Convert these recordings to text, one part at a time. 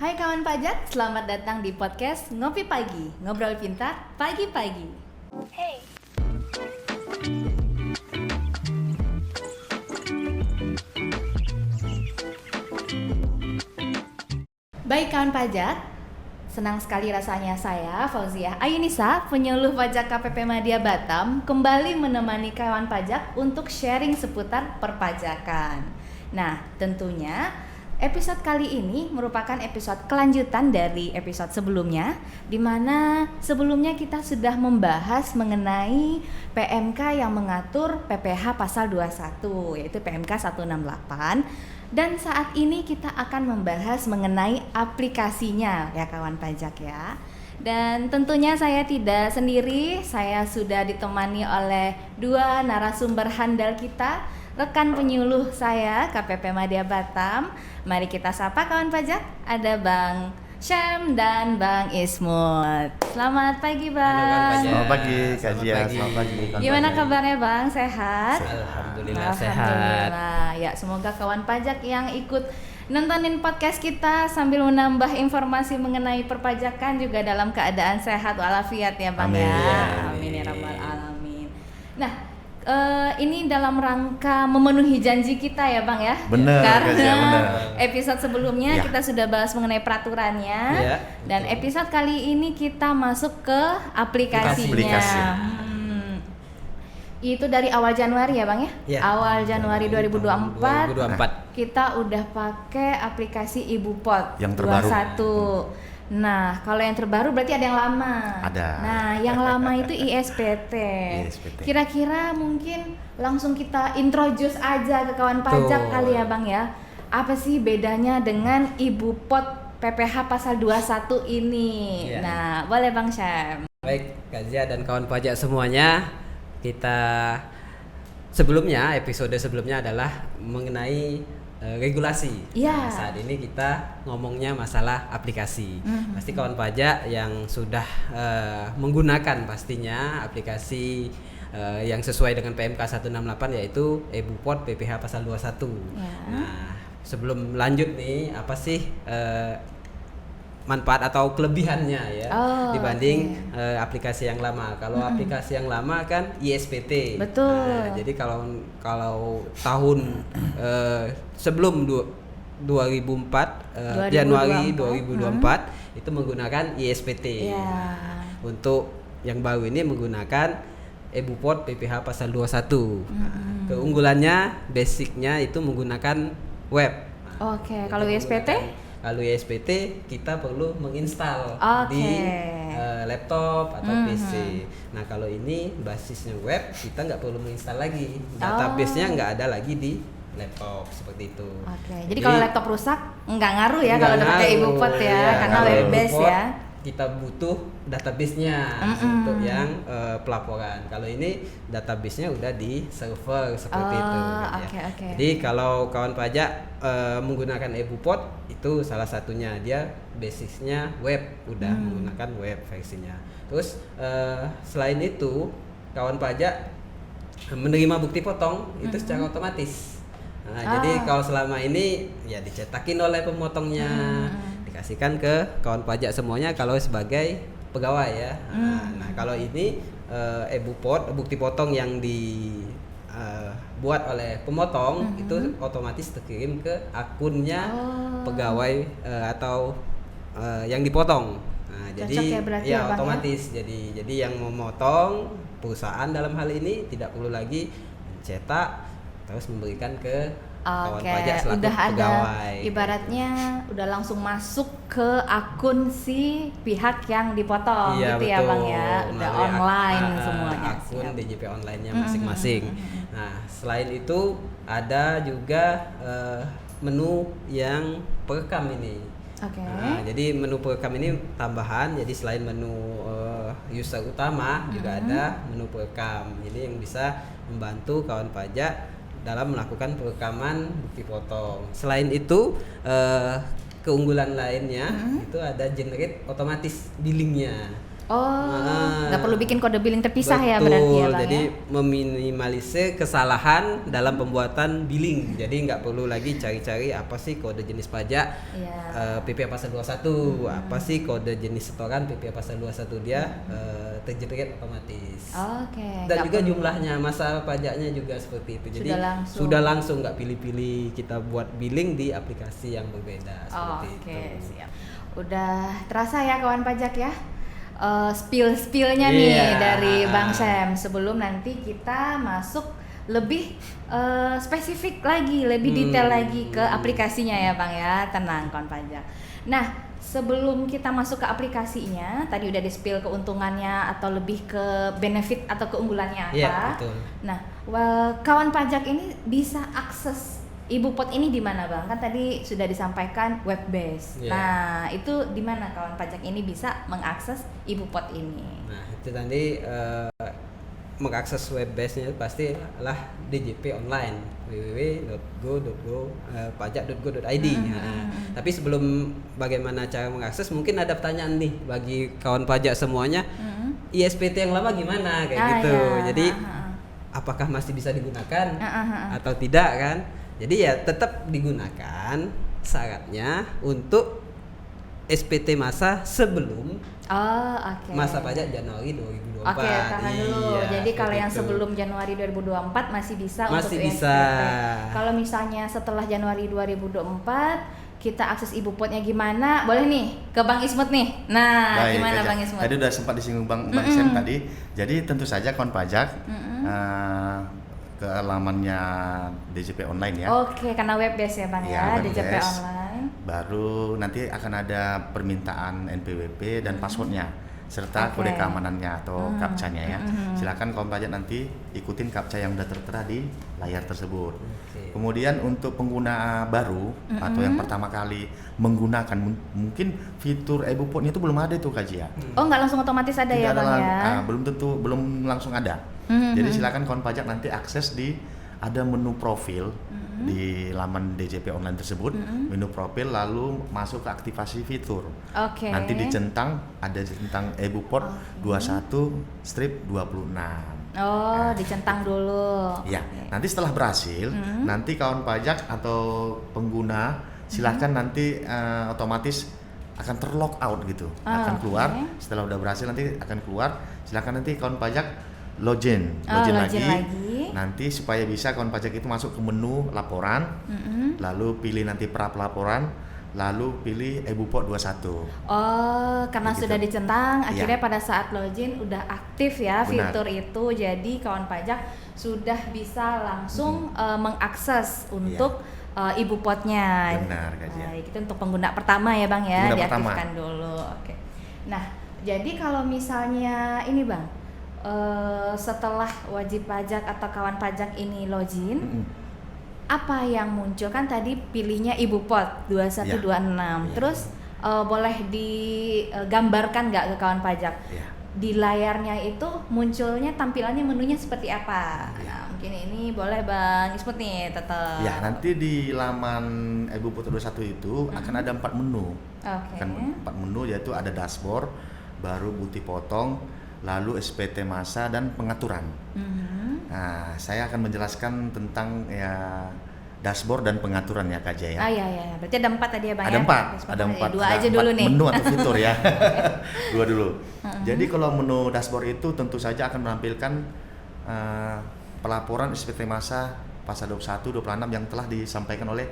Hai kawan pajak, selamat datang di podcast Ngopi Pagi, ngobrol pintar pagi-pagi. Hey. Baik kawan pajak, senang sekali rasanya saya, Fauziah Ayunisa, penyuluh pajak KPP Madya Batam, kembali menemani kawan pajak untuk sharing seputar perpajakan. Nah, tentunya episode kali ini merupakan episode kelanjutan dari episode sebelumnya, di mana sebelumnya kita sudah membahas mengenai PMK yang mengatur PPh pasal 21, yaitu PMK 168. Dan saat ini kita akan membahas mengenai aplikasinya ya kawan pajak ya. Dan tentunya saya tidak sendiri, saya sudah ditemani oleh dua narasumber handal kita, rekan penyuluh saya KPP Madya Batam. Mari kita sapa kawan pajak, ada Bang Syam dan Bang Ismut. Selamat pagi Bang. Selamat pagi Kak Zia, selamat pagi. Gimana kabarnya Bang, sehat? Alhamdulillah sehat. Ya, semoga kawan pajak yang ikut nontonin podcast kita sambil menambah informasi mengenai perpajakan juga dalam keadaan sehat walafiat ya Bang. Amin. Ya. Amin ya rabbal alamin. Nah, ini dalam rangka memenuhi janji kita ya Bang ya. Benar, karena Kak Zia, benar. episode sebelumnya Ya. kita sudah bahas mengenai peraturannya. Ya, Dan episode kali ini kita masuk ke aplikasinya. Aplikasi. Itu dari awal Januari ya Bang ya? Ya. Awal Januari 2024 2024. kita udah pakai aplikasi Ibupot Yang terbaru. 21. Nah, kalau yang terbaru berarti ada yang lama. Ada. Nah, yang lama itu ISPT. ISPT. Kira-kira mungkin langsung kita introduce aja ke kawan pajak Betul. kali ya Bang ya. Apa sih bedanya dengan Ibupot PPh pasal 21 ini? Iya. Nah, boleh Bang Syam. Baik, Kak Zia dan kawan pajak semuanya, kita episode sebelumnya adalah mengenai regulasi. Iya. Nah, saat ini kita ngomongnya masalah aplikasi. Pasti kawan pajak yang sudah menggunakan pastinya aplikasi yang sesuai dengan PMK 168 yaitu Ibupot PPh pasal 21. Ya. Nah, sebelum lanjut nih, apa sih manfaat atau kelebihannya ya dibanding aplikasi yang lama. Kalau aplikasi yang lama kan ISPT. Betul. Nah, jadi kalau tahun sebelum 2004 Januari 2024 itu menggunakan ISPT. Ya. Nah, untuk yang baru ini menggunakan Ibupot PPh pasal 21. Nah, keunggulannya basicnya itu menggunakan web. Oke, Jadi kalau ISPT? Kalau ISPT kita perlu menginstal Oke. di laptop atau PC. Nah kalau ini basisnya web, kita nggak perlu menginstal lagi. Database-nya nggak ada lagi di laptop seperti itu. Oke, jadi kalau laptop rusak nggak ngaruh ya kalau udah pakai ngaruh. Ibupot ya, Iya, karena kalau web based Ibupot, ya. Kita butuh database-nya untuk yang pelaporan. Kalau ini database-nya udah di server seperti itu. Oke. Jadi kalau kawan pajak menggunakan Ibupot itu salah satunya, dia basisnya web, udah menggunakan web versinya. Terus selain itu kawan pajak menerima bukti potong itu secara otomatis. Nah, jadi kalau selama ini ya dicetakin oleh pemotongnya, dikasihkan ke kawan pajak semuanya kalau sebagai pegawai ya. Nah, kalau ini Ibupot bukti potong yang dibuat oleh pemotong itu otomatis terkirim ke akunnya pegawai atau yang dipotong. Nah, Cocok jadi ya berarti ya, Bang, ya? otomatis jadi yang memotong perusahaan dalam hal ini tidak perlu lagi mencetak terus memberikan ke kawan pajak selaku udah ada pegawai. ibaratnya udah langsung masuk ke akun si pihak yang dipotong Iya, gitu ya betul. Bang ya. Udah Melalui online semuanya. akun Siap. DJP online-nya masing-masing. Nah, selain itu ada juga menu yang perekam ini. Oke. Nah, jadi menu perekam ini tambahan. Jadi selain menu user utama juga ada menu perekam. Jadi yang bisa membantu kawan pajak dalam melakukan perekaman bukti potong. Selain itu keunggulan lainnya itu ada generate otomatis billingnya. Nggak perlu bikin kode billing terpisah ya berarti ya Bang jadi ya? meminimalisir kesalahan dalam pembuatan billing. Jadi nggak perlu lagi cari-cari apa sih kode jenis pajak Iya. PPh pasal 21, apa sih kode jenis setoran PPh pasal 21 dia tergenerate otomatis. Oke. Dan nggak juga perlu. jumlahnya masa pajaknya juga seperti itu. Jadi Sudah langsung. nggak pilih-pilih kita buat billing di aplikasi yang berbeda seperti Oke, itu. siap. Udah terasa ya kawan pajak ya? Spill-spillnya nih Iya. dari Bang Sam. Sebelum nanti kita masuk lebih spesifik lagi, lebih detail lagi ke aplikasinya ya Bang ya. Tenang kawan pajak. Nah, sebelum kita masuk ke aplikasinya, tadi udah di-spill keuntungannya atau lebih ke benefit atau keunggulannya apa. Iya, betul. Nah, kawan pajak ini bisa akses Ibu Pot ini di mana Bang? Kan tadi sudah disampaikan web base. Iya. Nah, itu di mana kawan pajak ini bisa mengakses Ibu Pot ini? Nah, itu tadi mengakses web base-nya pasti lah DJP online www.go.pajak.go.id. Tapi sebelum bagaimana cara mengakses, mungkin ada pertanyaan nih bagi kawan pajak semuanya. ISPT yang lama gimana kayak gitu. Iya. Jadi apakah masih bisa digunakan atau tidak kan? Jadi ya tetap digunakan, syaratnya untuk SPT masa sebelum Oke. masa pajak Januari 2024. Oke, tahan dulu. Iya, Jadi kalau seperti yang itu. sebelum Januari 2024 masih bisa Masih untuk bisa. ISPT. Kalau misalnya setelah Januari 2024 kita akses Ibu Potnya gimana? Boleh nih ke Bang Ismet nih. Nah, Baik, gimana Kak Bang Ja. Ismet? Tadi udah sempat disinggung Bang Sam tadi. Jadi tentu saja kawan pajak ke alamannya DJP online ya. Oke, karena web base ya Bang Iya, ya, web DJP base. online. Baru nanti akan ada permintaan NPWP dan passwordnya serta Oke. kode keamanannya atau captcha-nya ya. Silakan kawan pajak nanti ikutin captcha yang udah tertera di layar tersebut. Oke. Kemudian untuk pengguna baru atau yang pertama kali menggunakan mungkin fitur Ibu Pot-nya itu belum ada itu Kak Jia. Oh, nggak langsung otomatis ada ya Tidak Bang ya? belum langsung ada. Jadi silakan kawan pajak nanti akses di ada menu profil di laman DJP online tersebut, menu profil lalu masuk ke aktivasi fitur. Oke. Nanti ada centang Ibu Pot 21/26. Oh, dicentang dulu. Ya, Oke. nanti setelah berhasil, nanti kawan pajak atau pengguna silahkan nanti otomatis akan terlog out gitu, akan keluar. oke. Setelah udah berhasil nanti akan keluar. Silakan nanti kawan pajak login login lagi. lagi. Nanti supaya bisa kawan pajak itu masuk ke menu laporan, lalu pilih nanti pra pelaporan, lalu pilih Ibu Pot 21. Oh, karena Begitu. sudah dicentang, Iya. akhirnya pada saat login udah aktif ya Benar. fitur itu. Jadi kawan pajak sudah bisa langsung mengakses untuk Ibu Potnya. Benar, Kak Jia. Baik, itu untuk pengguna pertama ya Bang ya, Pengguna pertama. diaktifkan dulu. Oke. Nah, jadi kalau misalnya ini Bang, setelah wajib pajak atau kawan pajak ini login, apa yang muncul? Kan tadi pilihnya Ibu Pot 2126. Ya. Terus boleh digambarkan nggak ke kawan pajak? Ya. Di layarnya itu munculnya tampilannya menunya seperti apa? Ya. Nah, mungkin ini boleh Bang Ismut nih tetap. Ya, nanti di laman Ibu Pot 21 itu akan ada 4 menu. Oke. Akan 4 menu yaitu ada dashboard, baru bukti potong, lalu SPT masa dan pengaturan. Nah, saya akan menjelaskan tentang ya dashboard dan pengaturan ya Kak Jaya. Iya. Berarti ada 4 tadi ya Bang Ada ya? empat, Dashboard ada tadi. empat. Dua ada aja 4 dulu nih. menu atau fitur ya. Dua dulu. Jadi kalau menu dashboard itu tentu saja akan menampilkan pelaporan SPT masa pasal 21, 26 yang telah disampaikan oleh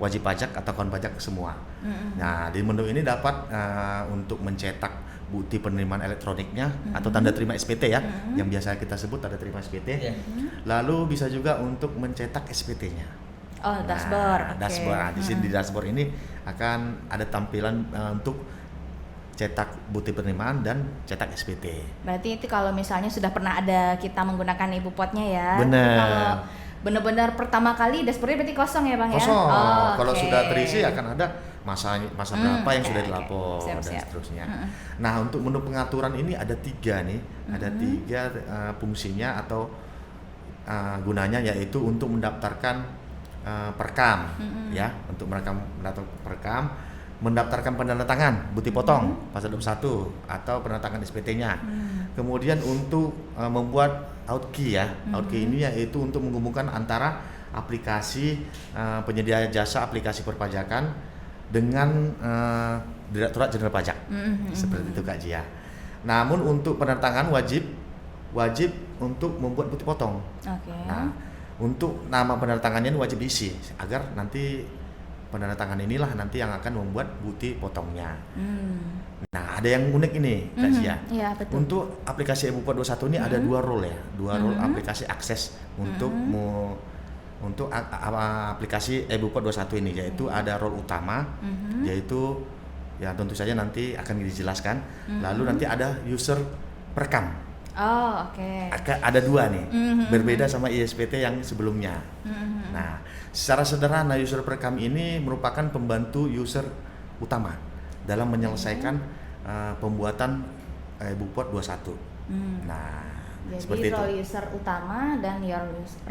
wajib pajak atau kawan pajak semua. Nah, di menu ini dapat untuk mencetak bukti penerimaan elektroniknya atau tanda terima SPT ya, yang biasa kita sebut tanda terima SPT. Iya. Lalu bisa juga untuk mencetak SPT-nya. Oh, dashboard. Nah, oke. dashboard. Nah, di sini di dashboard ini akan ada tampilan untuk cetak bukti penerimaan dan cetak SPT. Berarti itu kalau misalnya sudah pernah ada kita menggunakan Ibu Potnya ya. Benar. Tapi kalau benar-benar pertama kali dashboardnya berarti kosong ya Bang ya? Kosong. Oh, Kalau oke. sudah terisi akan ada masa berapa yang oke, sudah oke. dilapor dan Siap-siap. seterusnya. Nah, untuk menu pengaturan ini ada 3 nih, ada 3 fungsinya atau gunanya, yaitu untuk mendaftarkan perkam ya, untuk mendaftar perkam. mendaftarkan penandatangan bukti potong pasal 21 atau penandatangan SPT-nya. Kemudian untuk membuat outkey ya. Outkey ini yaitu untuk menghubungkan antara aplikasi penyedia jasa aplikasi perpajakan dengan Direktorat Jenderal Pajak. Seperti itu Kak Jia. Namun untuk penandatangan wajib untuk membuat bukti potong. Nah, untuk nama penandatangannya wajib diisi agar nanti penandatangan inilah nanti yang akan membuat bukti potongnya. Nah, ada yang unik ini, Kak Zia. Ya, betul. Untuk aplikasi e-Bupot 21 ini ada dua role ya, role aplikasi akses untuk aplikasi e-Bupot 21 ini, yaitu ada role utama, yaitu ya tentu saja nanti akan dijelaskan. Lalu nanti ada user perekam. Oh, oke. Ada dua nih, berbeda sama ISPT yang sebelumnya. Nah, secara sederhana user perekam ini merupakan pembantu user utama dalam menyelesaikan pembuatan e-Bupot 21. Nah, jadi seperti itu. role user utama dan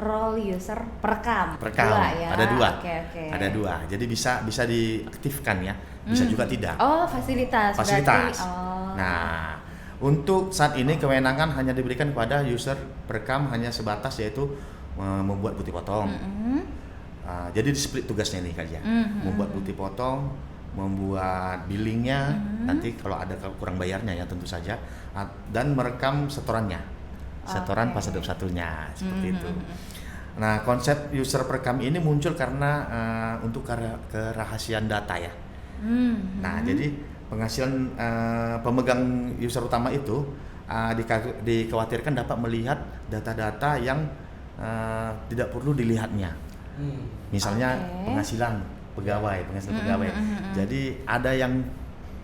role user perekam. Dua, ya. ada dua. Oke. Ada dua. Jadi bisa diaktifkan ya, bisa juga tidak. Oh, fasilitas. Fasilitas. Berarti, Nah, untuk saat ini kewenangan hanya diberikan kepada user perekam hanya sebatas yaitu membuat bukti potong. Jadi di split tugasnya nih Kak Jia. Membuat bukti potong, membuat billingnya, nanti kalau ada kurang bayarnya ya tentu saja, dan merekam setorannya, setoran pasal 21-nya seperti itu. Nah, konsep user perekam ini muncul karena untuk kerahasiaan data ya. Nah, jadi penghasilan pemegang user utama itu dikhawatirkan dapat melihat data-data yang tidak perlu dilihatnya. Misalnya penghasilan pegawai. Jadi ada yang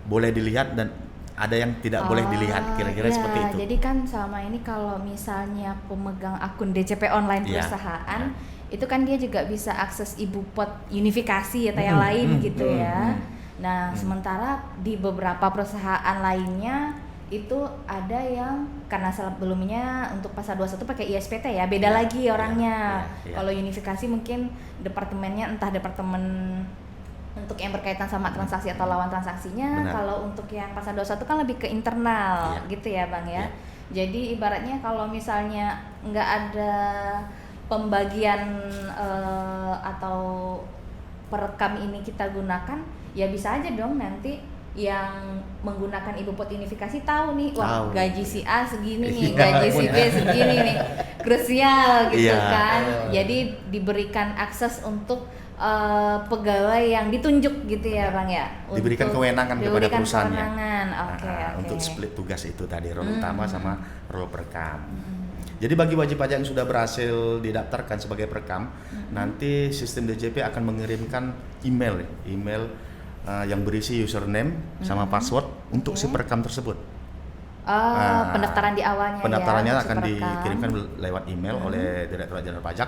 boleh dilihat dan ada yang tidak boleh dilihat, kira-kira seperti itu. Jadi kan selama ini kalau misalnya pemegang akun DCP online perusahaan, itu kan dia juga bisa akses e-Bupot unifikasi atau yang lain gitu ya. Nah, sementara di beberapa perusahaan lainnya itu ada yang karena sebelumnya untuk pasal 21 pakai ISPT ya, beda lagi orangnya. Kalau unifikasi mungkin departemennya entah departemen untuk yang berkaitan sama transaksi atau lawan transaksinya. Kalau untuk yang pasal 21 kan lebih ke internal gitu ya Bang ya. Jadi ibaratnya kalau misalnya nggak ada pembagian atau perekam ini kita gunakan, ya bisa aja dong nanti yang menggunakan e-Bupot unifikasi tahu nih, wah gaji si A segini nih, gaji si B segini nih, krusial gitu kan. Jadi diberikan akses untuk pegawai yang ditunjuk gitu ya Bang ya. Diberikan kewenangan kepada perusahaannya. Untuk split tugas itu tadi, role utama sama role perekam. Jadi bagi wajib pajak yang sudah berhasil didaftarkan sebagai perekam, nanti sistem DJP akan mengirimkan email yang berisi username sama password untuk si perekam tersebut. Pendaftaran di awalnya. Pendaftarannya akan dikirimkan lewat email oleh Direktorat Jenderal Pajak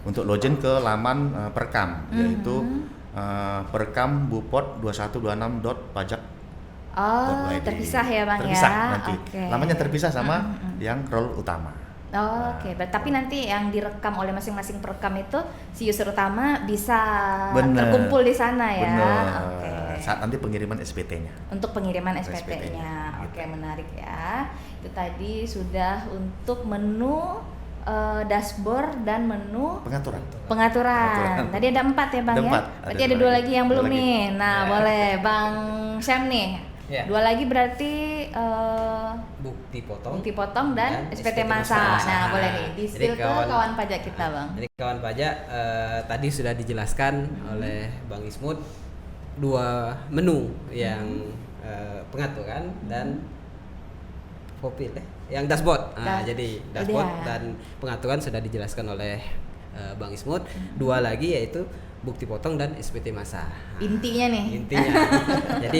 untuk login ke laman perekam, yaitu perekam.bupot2126.pajak. Terpisah ya Bang terpisah ya. Nanti lamanya terpisah sama yang role utama. Tapi nanti yang direkam oleh masing-masing perekam itu si user utama bisa terkumpul di sana ya. Saat nanti pengiriman SPT-nya. Untuk pengiriman SPT-nya. Oke, menarik ya. Itu tadi sudah untuk menu dashboard dan menu pengaturan. Tadi ada 4 ya Bang ya. Berarti ada 2 lagi yang belum nih. Nah, boleh Bang Syam nih. 2 lagi berarti bukti potong dan SPT masa. Nah, boleh nih di-spill ke kawan pajak kita Bang. Jadi kawan pajak tadi sudah dijelaskan oleh Bang Ismud 2 menu yang pengaturan dan profil yang dashboard. Jadi dashboard dan pengaturan sudah dijelaskan oleh Bang Ismud. 2 lagi yaitu bukti potong dan SPT masa. Intinya nih. Jadi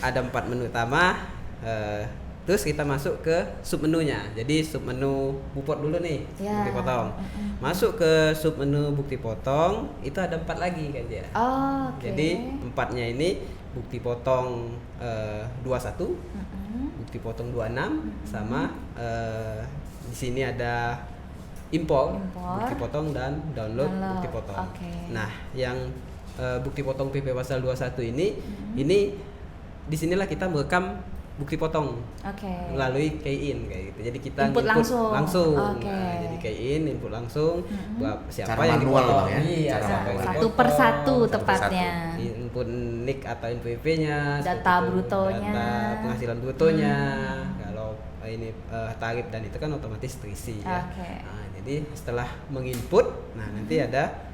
ada 4 menu utama. Terus kita masuk ke submenunya. Jadi submenu Bupot dulu nih, bukti potong. Masuk ke submenu bukti potong itu ada 4 lagi kan ya. Jadi 4-nya ini bukti potong 21, bukti potong 26, sama di sini ada import bukti potong dan download bukti potong. Nah, yang bukti potong PP pasal 21 ini disinilah kita merekam bukti potong melalui key-in kayak gitu. Jadi kita input langsung. Nah, jadi key-in input langsung buat siapa Cara yang manual dipotong. Bang, ya? Iya, Cara siapa yang manual. Satu dipotong, per satu Satu per tepatnya. input NIK atau NPWP-nya, Data seperti itu. brutonya. Data penghasilan brutonya. Kalau ini tarif dan itu kan otomatis terisi ya. Nah, jadi setelah menginput, nah nanti ada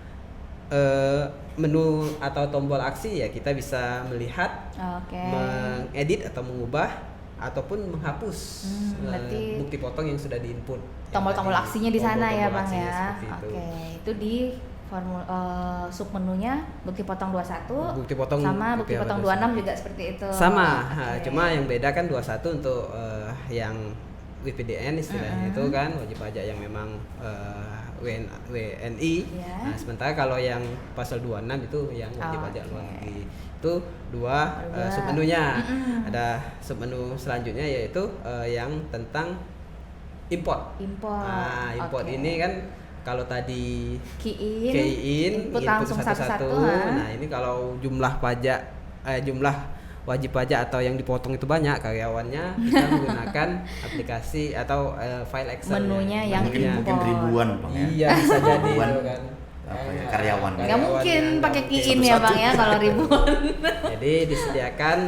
menu atau tombol aksi ya, kita bisa melihat, mengedit atau mengubah ataupun menghapus berarti bukti potong yang sudah diinput. tombol-tombol aksinya di sana ya Bang aksinya ya. seperti itu. Itu di sub menunya bukti potong 21 Bukti potong sama bukti PP potong 26 juga seperti itu. Sama, Oke. cuma yang beda kan 21 untuk yang WPDN istilahnya itu kan wajib pajak yang memang WNI. Yeah. Nah, sementara kalau yang pasal 26 itu yang wajib pajak luar negeri. Itu dua submenunya. Ada submenu selanjutnya yaitu yang tentang import. Nah, import ini kan kalau tadi key in input langsung satu-satu. Nah, ini kalau jumlah wajib pajak atau yang dipotong itu banyak karyawannya, kita menggunakan aplikasi atau file Excel. Menunya yang mungkin ribuan Bang ya. Iya, bisa jadi Ribuan. itu kan. Karyawan. Nggak mungkin Karyawannya, pakai nggak key in mungkin. ya Bang ya kalau ribuan. Jadi disediakan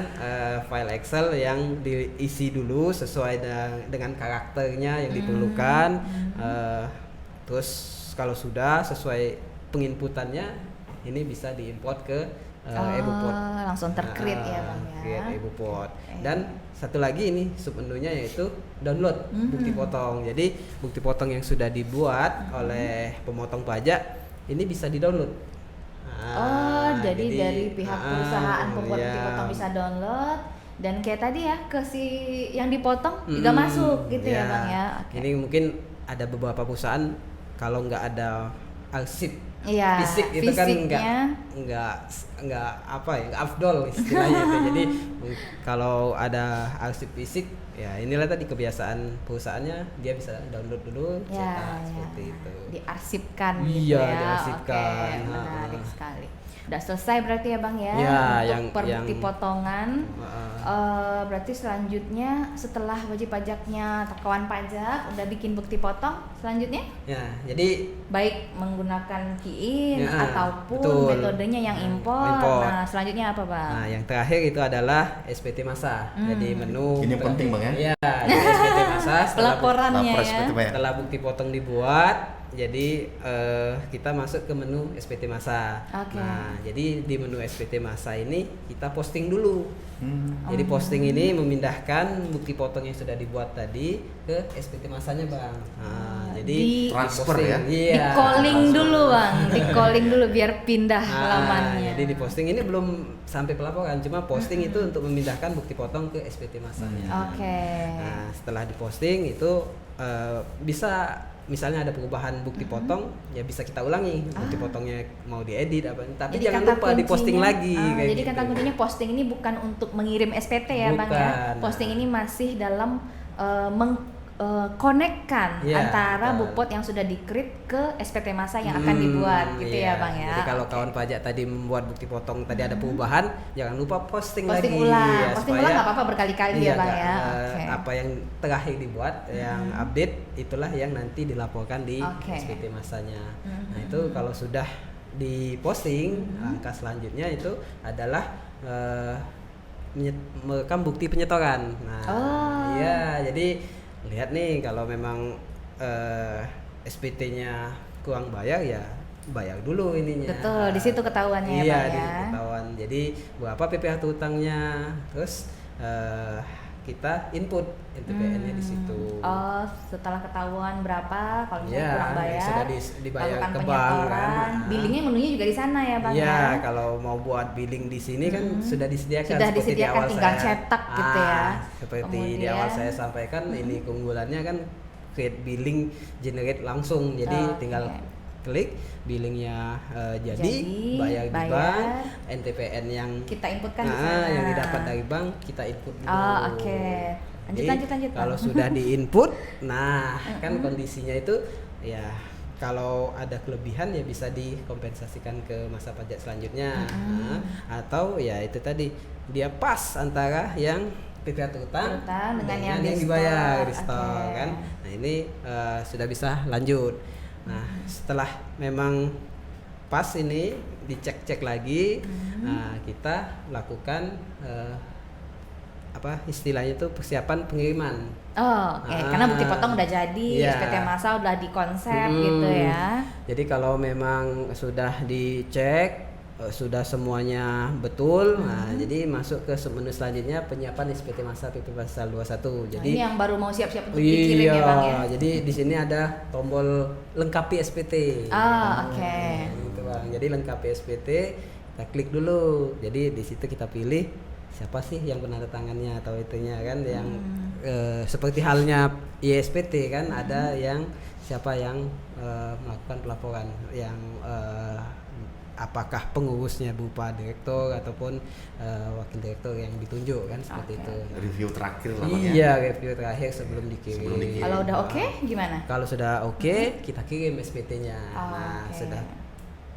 file Excel yang diisi dulu sesuai dengan karakternya yang diperlukan. Terus kalau sudah sesuai penginputannya, ini bisa diimport ke EBUPOT. Langsung tercreate ya Bang ya. Create EBUPOT. Dan satu lagi ini submenunya yaitu download bukti potong. Jadi bukti potong yang sudah dibuat oleh pemotong pajak ini bisa didownload. Jadi dari pihak perusahaan pembuat iya. bukti potong bisa download, dan kayak tadi ya ke si yang dipotong juga masuk gitu ya Bang ya. Oke. Ini mungkin ada beberapa perusahaan kalau nggak ada arsip Iya, fisik itu kan fisiknya. nggak apa ya, nggak afdol istilahnya itu. Jadi kalau ada arsip fisik ya inilah tadi kebiasaan perusahaannya, dia bisa download dulu, cetak seperti itu. Diarsipkan Iya, gitu ya. diarsipkan. Oke, menarik sekali. Udah selesai berarti ya Bang ya, Ya, untuk per bukti potongan. Heeh. Berarti selanjutnya setelah wajib pajaknya atau kawan pajak udah bikin bukti potong, selanjutnya Ya, jadi baik menggunakan key in Ya, ataupun betul. metodenya yang import. Import. Nah, selanjutnya apa Bang? nah yang terakhir itu adalah SPT masa. Jadi menu Ini yang penting Bang ya. Iya, jadi SPT masa Pelaporannya Lapor ya. seperti Bang ya. setelah bukti potong dibuat, jadi kita masuk ke menu SPT masa. Oke. Nah, jadi di menu SPT masa ini kita posting dulu. Jadi posting ini memindahkan bukti potong yang sudah dibuat tadi ke SPT masanya Bang. Nah, jadi Transfer diposting. ya? Iya. Di calling dulu Bang, di calling dulu biar pindah Nah, halamannya. jadi di posting ini belum sampai pelaporan, cuma posting itu untuk memindahkan bukti potong ke SPT masanya. Oke. Nah, setelah diposting itu bisa misalnya ada perubahan bukti potong, ya bisa kita ulangi bukti potongnya mau diedit apa, tapi Jadi jangan kata lupa diposting kuncinya- lagi. kayak jadi gitu. kata kuncinya posting ini bukan untuk mengirim SPT ya Bang ya. Bukan. Posting ini masih dalam mengkonekkan Iya, antara betul. bukpot yang sudah di-create ke SPT masa yang akan dibuat gitu iya. ya Bang ya. Jadi kalau Oke. kawan pajak tadi membuat bukti potong tadi ada perubahan, jangan lupa posting posting lagi. ulang, ya, posting supaya- ulang nggak apa-apa berkali-kali Iya, ya Bang nggak, ya. Oke. apa yang terakhir dibuat yang update itulah yang nanti dilaporkan di Oke. SPT masanya. Nah, itu kalau sudah diposting, langkah selanjutnya itu adalah merekam bukti penyetoran. Nah, Oh. iya, jadi lihat nih kalau memang SPT-nya kurang bayar ya bayar dulu ininya. Betul, di situ ketahuannya ya Iya, Bang di ya. ketahuan. Jadi berapa PPh utangnya, terus kita input NPWP-nya di situ. Oh, setelah ketahuan berapa kalau misalnya Iya, kurang bayar, sudah dibayar lakukan ke bank penyetoran. kan. Billingnya menunya juga di sana ya Bang Iya, ya. kalau mau buat billing di sini kan sudah disediakan. Sudah seperti di disediakan, awal tinggal saya. cetak gitu ya. Seperti di Kemudian, awal saya sampaikan, ini keunggulannya kan create billing generate langsung. Jadi Oke. tinggal klik billingnya jadi, Jadi, bayar di bayar. bank, NTPN yang Kita inputkan di sana. yang didapat dari bank kita input dulu. Oh, oke. Lanjut, Jadi, lanjut, Kalau Bang. sudah diinput, nah kan kondisinya itu ya kalau ada kelebihan ya bisa dikompensasikan ke masa pajak selanjutnya. Nah, atau ya itu tadi dia pas antara yang PPh terutang dengan yang dibayar di di store store. kan. Nah ini sudah bisa lanjut. Nah setelah memang pas ini dicek-cek lagi, nah kita lakukan istilahnya itu persiapan pengiriman. Oh, oke. Karena bukti potong udah jadi, Iya. SPT masa udah dikonsep gitu ya. Jadi kalau memang sudah dicek, sudah semuanya betul, nah jadi masuk ke menu selanjutnya penyiapan SPT masa PP Pasal 21. Nah, Jadi ini yang baru mau siap-siap untuk dikirim ya Bang ya. Jadi di sini ada tombol lengkapi SPT. Oke. Gitu Bang. Jadi lengkapi SPT, kita klik dulu. Jadi di situ kita pilih siapa sih yang penandatangannya atau itunya kan yang seperti halnya ISPT kan ada yang siapa yang melakukan pelaporan yang apakah pengurusnya berupa direktur ataupun wakil direktur yang ditunjuk kan seperti itu. Review terakhir lah Bang, ya. Iya, review terakhir sebelum dikirim. Kalau udah oke gimana? Kalau sudah oke, kita kirim SPT-nya. Nah, Oke. sudah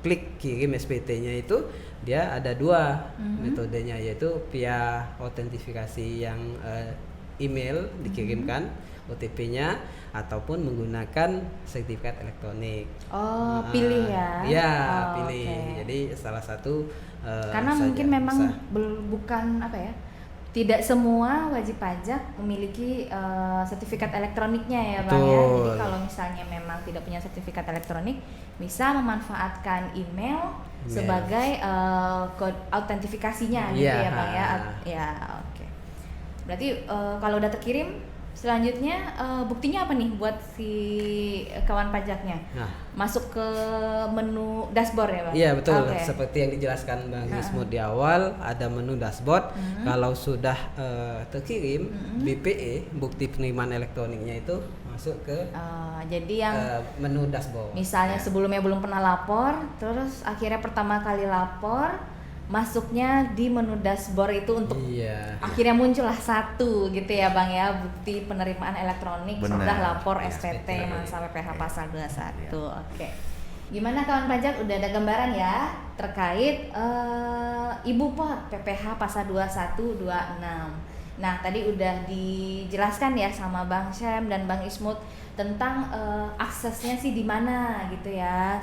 klik kirim SPT-nya itu dia ada dua metodenya, yaitu via autentifikasi yang email dikirimkan OTP-nya ataupun menggunakan sertifikat elektronik. Oh, pilih ya. Iya, Oh, pilih. oke. Jadi salah satu Karena saja mungkin memang bisa. bukan apa ya, tidak semua wajib pajak memiliki sertifikat elektroniknya ya Bang ya. Betul. Jadi kalau misalnya memang tidak punya sertifikat elektronik, bisa memanfaatkan email sebagai kode autentifikasinya gitu Iya. ya Bang ya. Ya, oke. Berarti kalau udah terkirim, selanjutnya buktinya apa nih buat si kawan pajaknya? Nah, Masuk ke menu dashboard ya Bang? iya betul, Oke. seperti yang dijelaskan Bang Wismut di awal, ada menu dashboard. Kalau sudah terkirim BPE, bukti penerimaan elektroniknya itu masuk ke Jadi yang menu dashboard. misalnya sebelumnya belum pernah lapor, terus akhirnya pertama kali lapor, masuknya di menu dashboard itu untuk Iya. akhirnya muncullah satu gitu ya Bang ya, bukti penerimaan elektronik Benar. sudah lapor Ya, SPT SPT. masa PPh pasal 21. Ya. Oke. Gimana kawan pajak, udah ada gambaran ya terkait Ibu Pot PPh pasal 21 26. Nah, tadi udah dijelaskan ya sama Bang Syem dan Bang Ismut tentang aksesnya sih di mana gitu ya.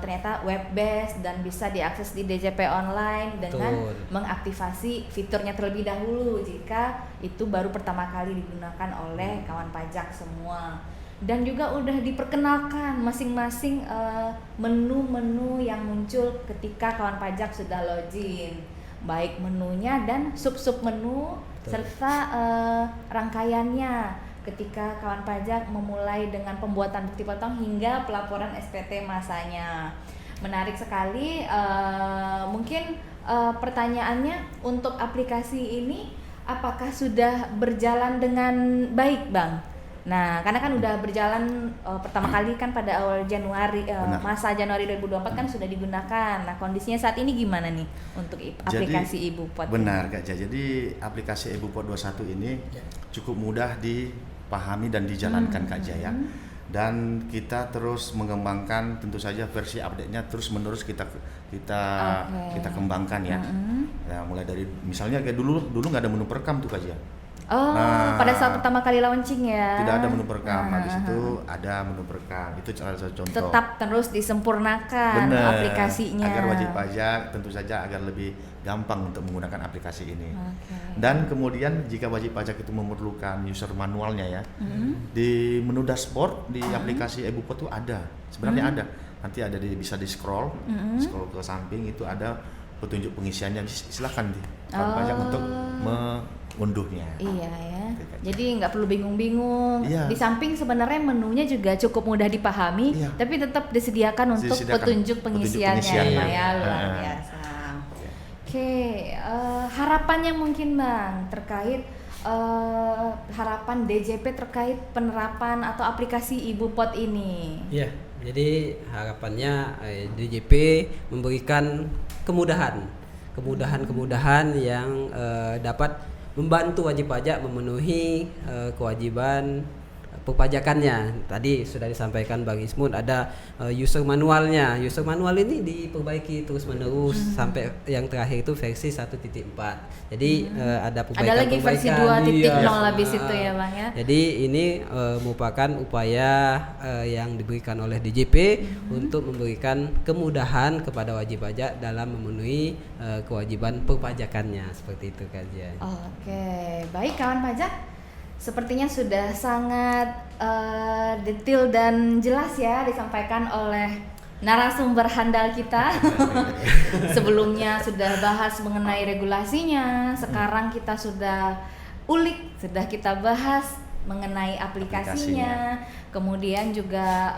Ternyata web based dan bisa diakses di DJP online dengan Betul. mengaktifasi fiturnya terlebih dahulu jika itu baru pertama kali digunakan oleh kawan pajak semua. Dan juga udah diperkenalkan masing-masing menu-menu yang muncul ketika kawan pajak sudah login, baik menunya dan sub-sub menu. Betul. Serta rangkaiannya ketika kawan pajak memulai dengan pembuatan bukti potong hingga pelaporan SPT masanya. Menarik sekali. Mungkin pertanyaannya, untuk aplikasi ini apakah sudah berjalan dengan baik Bang? Nah, karena kan udah berjalan pertama kali kan pada awal Januari, Benar. masa Januari 2024 kan sudah digunakan. Nah, kondisinya saat ini gimana nih untuk aplikasi Ibu Pot? Benar Kak Ja. Jadi aplikasi Ibu Pot 21 ini cukup mudah dipahami dan dijalankan Kak Ja ya. Dan kita terus mengembangkan, tentu saja versi update-nya terus menerus kita kembangkan ya. Ya, mulai dari misalnya kayak dulu nggak ada menu perekam tuh Kak Ja. Oh, Nah, pada saat pertama kali launching ya. Tidak ada menu perekam. Nah, di situ ada menu perekam. Itu salah satu contoh. Tetap terus disempurnakan Benar. aplikasinya. Agar wajib pajak tentu saja agar lebih gampang untuk menggunakan aplikasi ini. Oke. Dan kemudian jika wajib pajak itu memerlukan user manualnya ya, di menu dashboard di aplikasi Ibu Pot itu ada. Sebenarnya ada. Nanti ada bisa di scroll ke samping itu ada petunjuk pengisiannya. Silakan di pajak untuk mengunduhnya. Iya ya. Jadi nggak perlu bingung-bingung. Iya. Di samping sebenarnya menunya juga cukup mudah dipahami, Iya. tapi tetap disediakan untuk Disediakan petunjuk pengisiannya pengisiannya. ya, luar Heeh. biasa. Oke, harapannya mungkin Bang terkait harapan DJP terkait penerapan atau aplikasi Ibu Pot ini. Iya, jadi harapannya DJP memberikan kemudahan yang dapat membantu wajib pajak memenuhi kewajiban perpajakannya. Tadi sudah disampaikan Bang Ismun ada user manualnya. User manual ini diperbaiki terus menerus sampai yang terakhir itu versi 1.4. Jadi ada perbaikan. Ada lagi versi 2.0 habis itu ya Bang ya. Jadi ini merupakan upaya yang diberikan oleh DJP untuk memberikan kemudahan kepada wajib pajak dalam memenuhi kewajiban perpajakannya, seperti itu kajian. Oke, baik kawan pajak. Sepertinya sudah sangat detail dan jelas ya disampaikan oleh narasumber handal kita. Sebelumnya sudah bahas mengenai regulasinya, sekarang kita sudah ulik, sudah kita bahas mengenai aplikasinya. Kemudian juga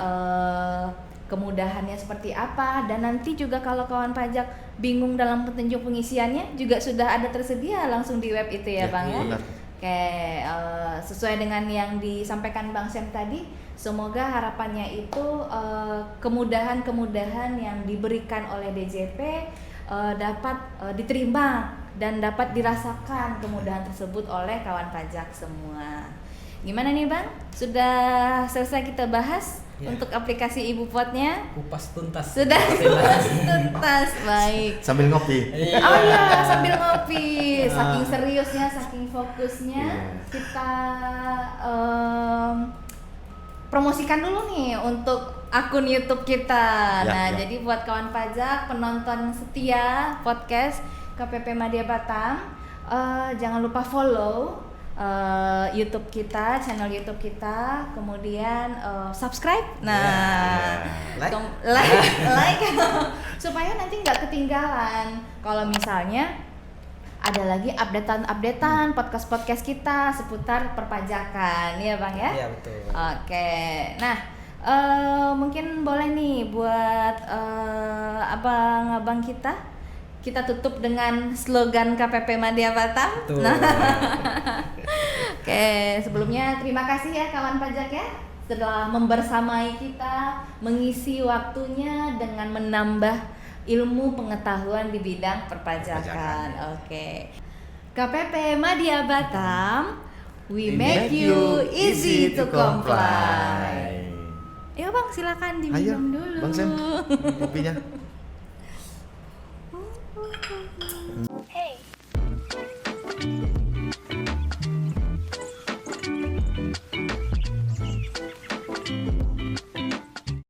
kemudahannya seperti apa, dan nanti juga kalau kawan pajak bingung dalam petunjuk pengisiannya juga sudah ada tersedia langsung di web itu ya Bang ya. Benar. Oke, sesuai dengan yang disampaikan Bang Syam tadi, semoga harapannya itu kemudahan-kemudahan yang diberikan oleh DJP dapat diterima dan dapat dirasakan kemudahan tersebut oleh kawan pajak semua. Gimana nih Bang? Sudah selesai kita bahas untuk aplikasi Ibupotnya? Kupas tuntas. Sudah kupas tuntas, baik. Sambil ngopi. Oh iya, sambil ngopi. Saking seriusnya, saking fokusnya, kita promosikan dulu nih untuk akun YouTube kita. Jadi buat kawan pajak, penonton setia podcast KPP Madya Batam, jangan lupa follow YouTube kita, channel YouTube kita, kemudian subscribe, like, supaya nanti nggak ketinggalan. Kalau misalnya ada lagi updatean podcast kita seputar perpajakan, ya Bang ya? Iya betul. Oke, nah mungkin boleh nih buat abang-abang kita tutup dengan slogan KPP Madya Batam. Nah, oke, sebelumnya terima kasih ya kawan pajak ya setelah membersamai kita, mengisi waktunya dengan menambah ilmu pengetahuan di bidang perpajakan. Oke. KPP Madya Batam, we make you easy to comply. Ayo Bang, silakan diminum dulu. Bang Sam, kopinya. Hey,